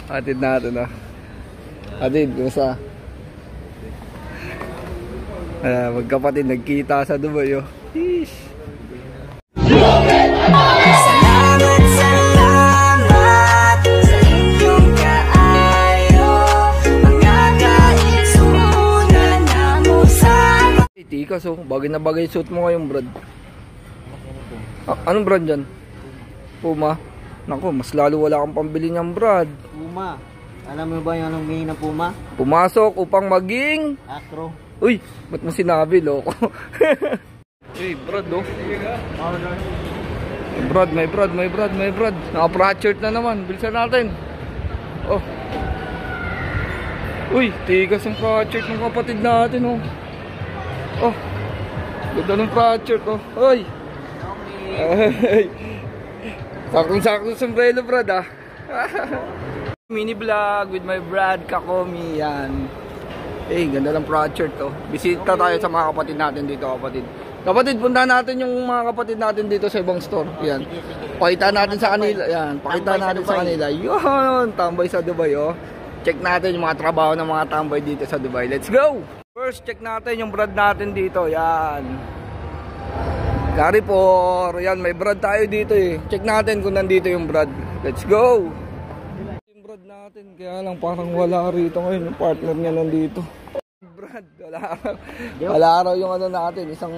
Atid natin ah. Atid, kumusta? Magkapatid nagkita sa Dubai oh. Sheesh. Salamat sa inyong kaayo. Mga kaigsunan na mo sa Tikas oh, bagay na bagay suit mo ngayon brad. Anong brand yan? Puma? Naku, mas lalo wala kang pambili niyan brad. Puma. Alam mo ba yung anong meaning ng Puma? Pumasok upang maging Acro. Uy, ba't mo sinabi loko? Uy, brad oh. May brad. Naka-fractured na naman. Bilisan natin. Oh. Uy, tigas ang fractured ng kapatid natin oh. Oh. Ganda ng fractured oh. Uy. Ay. Sakong-sakong sombrero brad ah. Mini vlog with my Brad Kakomi yan. Ganda ng fractured to. Bisita tayo sa mga kapatid natin dito kapatid. Kapatid, puntahan natin yung mga kapatid natin dito sa ibang store. Yan. Pakita natin sa kanila. Yan. Pakita natin sa kanila. Yun. Tambay sa Dubai oh. Check natin yung mga trabaho ng mga tambay dito sa Dubai. Let's go! First, check natin yung Brad natin dito. Yan. Carrefour. Yan. May Brad tayo dito eh. Check natin kung nandito yung Brad. Let's go! Yung Brad natin. Kaya lang parang wala rito ngayon. Yung partner niya nandito. Brad, wala araw yung ano natin, isang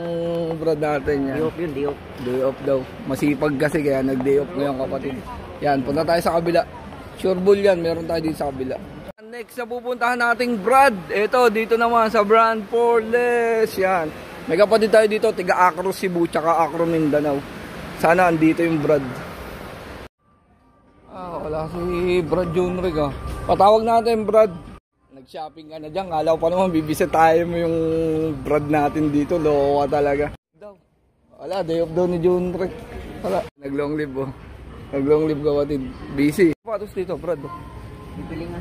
Brad natin yan. Day off. Day off daw. Masipag kasi kaya nag-day off ngayon kapatid. Yan, punta tayo sa kabila. Sure bull yan, meron tayo dito sa kabila. Next na pupuntahan nating Brad. Ito, dito naman sa Brand Porles. Yan. May kapatid tayo dito, tiga Acro Cebu, tsaka Acro Mindanao. Sana andito yung Brad. Wala si Brad Junrig ah. Patawag natin Brad. Nag-shopping ka na dyan. Kala ko pa naman bibisit tayo mo yung Brad natin dito. Loko ka talaga. Wala, day off daw ni Junrig. Wala. Nag-long live oh. Nag-long live kapatid. Busy. Patos dito Brad oh.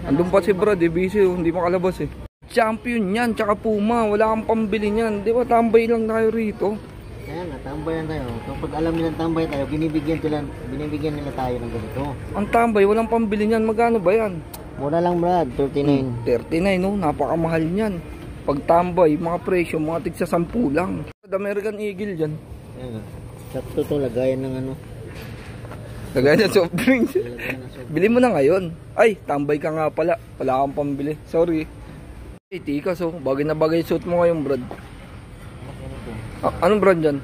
Andun pa si Brad eh. Busy oh. Hindi makalabas eh. Champion yan. Tsaka Puma. Wala kang pambili niyan. Di ba tambay lang tayo rito? Kaya nga, tambay lang tayo. Kapag alam nilang tambay tayo, binibigyan nila tayo ng ganito. Ang tambay, walang pambili niyan. Magkano ba yan? Mura lang Brad, 39. 39 no, napakamahal niyan. Pag tambay, mga presyo, mga tig sa 10 lang. American Eagle dyan. Ayan, sakto to, lagayan ng ano. Lagayan ng soft drinks. Bili mo na ngayon. Ay, tambay ka nga pala. Wala kang pambili. Sorry. Tikas oh, bagay na bagay suit mo ngayon Brad. Anong brand dyan?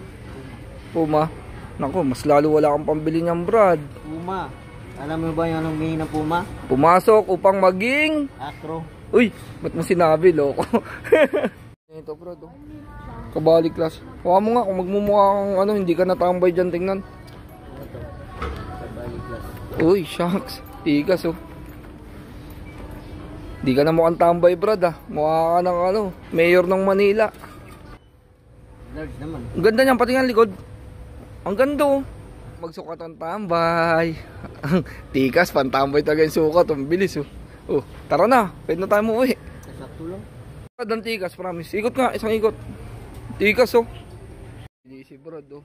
Puma. Naku, mas lalo wala kang pambili niyan Brad. Puma. Alam mo ba yung anong meaning ng Puma? Pumasok upang maging Acro. Uy, ba't mo sinabi loko? Ito Brad oh. Kabalik class. Huwag mo nga kung magmumukha kang ano, hindi ka natambay dyan, tingnan. Kabalik class. Uy, shucks. Tigas oh. Di ka na mukhang tambay Brad ah. Mukha ka ng ano, mayor ng Manila. Large naman. Ang ganda niyan, pati nga likod. Ang ganda oh. Magsukat ang tambay. Tikas, pantambay talaga yung sukat. Ang bilis oh. Oh, tara na. Pwede na tayo umuwi. Sakto lang. Dan tikas, promise. Ikot nga, isang ikot. Tikas oh. Hindi si Brad oh.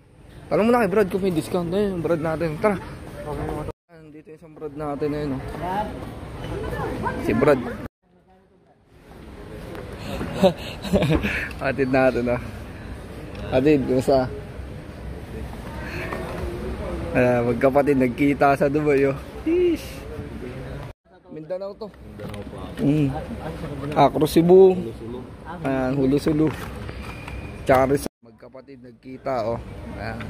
Tanong mo na kay Brad kung may discount. Ayun, yung Brad natin. Tara. Dito yung isang Brad natin ayun oh. Si Brad. Atid natin ah. Atid, kumusta? Magkapatid nagkita sa Dubai oh. Sheesh. Mindanao to. Acro Cebu. Ayan, Hulu-Sulu. Tsaka magkapatid nagkita oh. Ayan.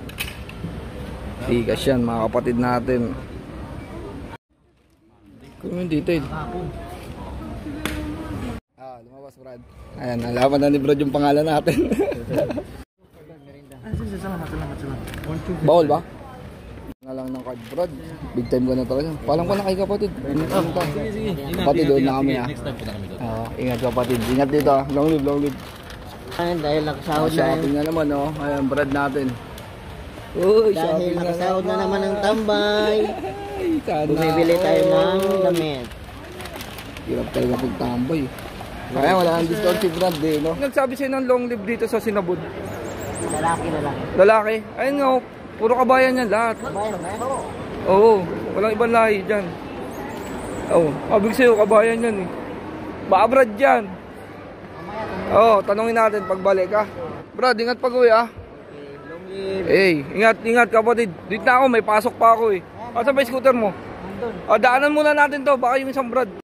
Tigas yan mga kapatid natin. Kung yung detail. Lumabas Brad. Ayan, nalaman na ni Brad yung pangalan natin. Salamat. Bawal ba? Na lang ng card Brad. Big time ka na talaga. Paalam ko na kay kapatid. Sige. Kapatid doon na kami ah. Next time na kami doon. Ingat kapatid. Ingat dito ah. Long live. Ayun, dahil nakasahod na. Shopping na naman oh. Ayan Brad natin. Uy, Dahil nakasahod na naman ng tambay. Sana. Bumibili tayo ng damit. Hirap talaga pagtambay. Kaya wala nang discount si Brad eh, no? Nagsabi sa'yo ng long live dito sa Sinabud. Lalaki na lang. Lalaki? Ayun nga, puro kabayan yan lahat. Kabayan na? Oo, walang ibang lahi dyan. Oh, abig sa'yo, kabayan yan eh. Baka Brad yan. Oo, tanongin natin pagbalik ha. Brad, ingat pag-uwi ah. Eh, ingat kapatid. Dito na ako, may pasok pa ako eh. Asa ba yung scooter mo? Nandun. Daanan muna natin to, baka yung isang Brad.